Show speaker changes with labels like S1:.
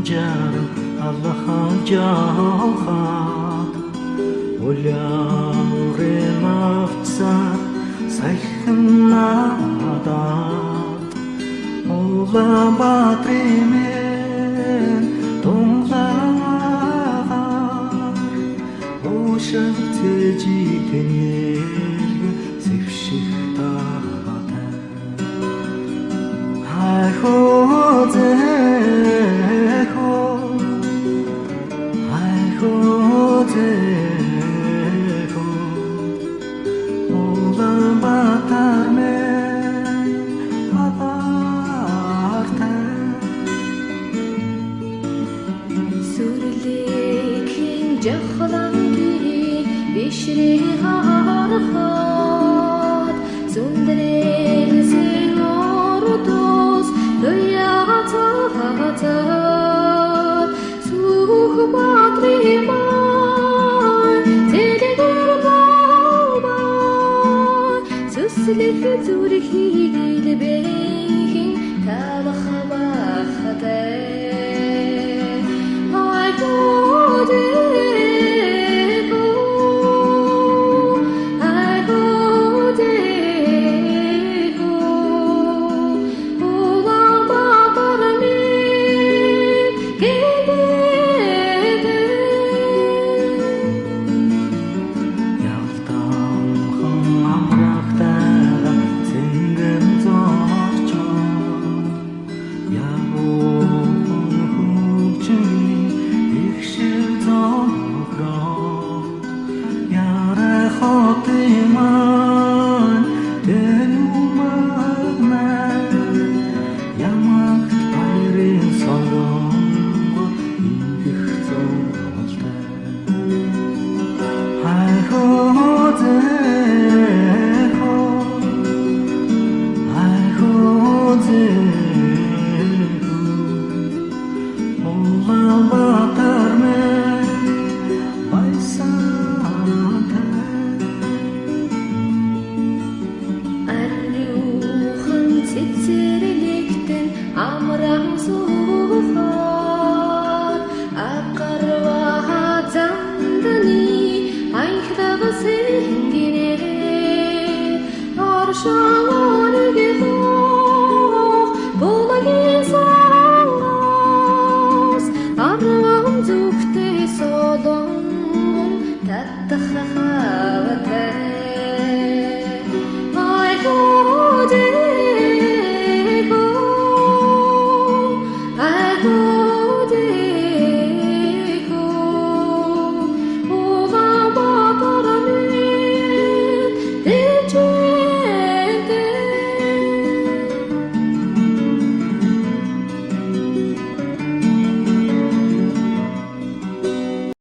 S1: жарым Аллаха жаохат Улярым авцар сайхан надад Улаан Баатарымен тунлагаар Ушаг цэжиг тэнэлгэн зэвших тахатай Улаан Баатармен адартай
S2: Сүрлэхийн жахлангийн бишрээ харахад Сүндрэлсэн ордос даяатаад Сүх Баатарман тэлгэр болбай Сүслэх зүрхийг илбэхэн талах бахтай
S1: Хотыман тэнумагнай Ямагт баярын сонгоо их зовлтай Улаан Баатармен
S2: Цэцэрлэгтэн амрам суухад Ақарва занданы айхтага сэнгинэ Оршаоныгэ хох болаги сангас Арвам зүгтэ содонгон таттахаха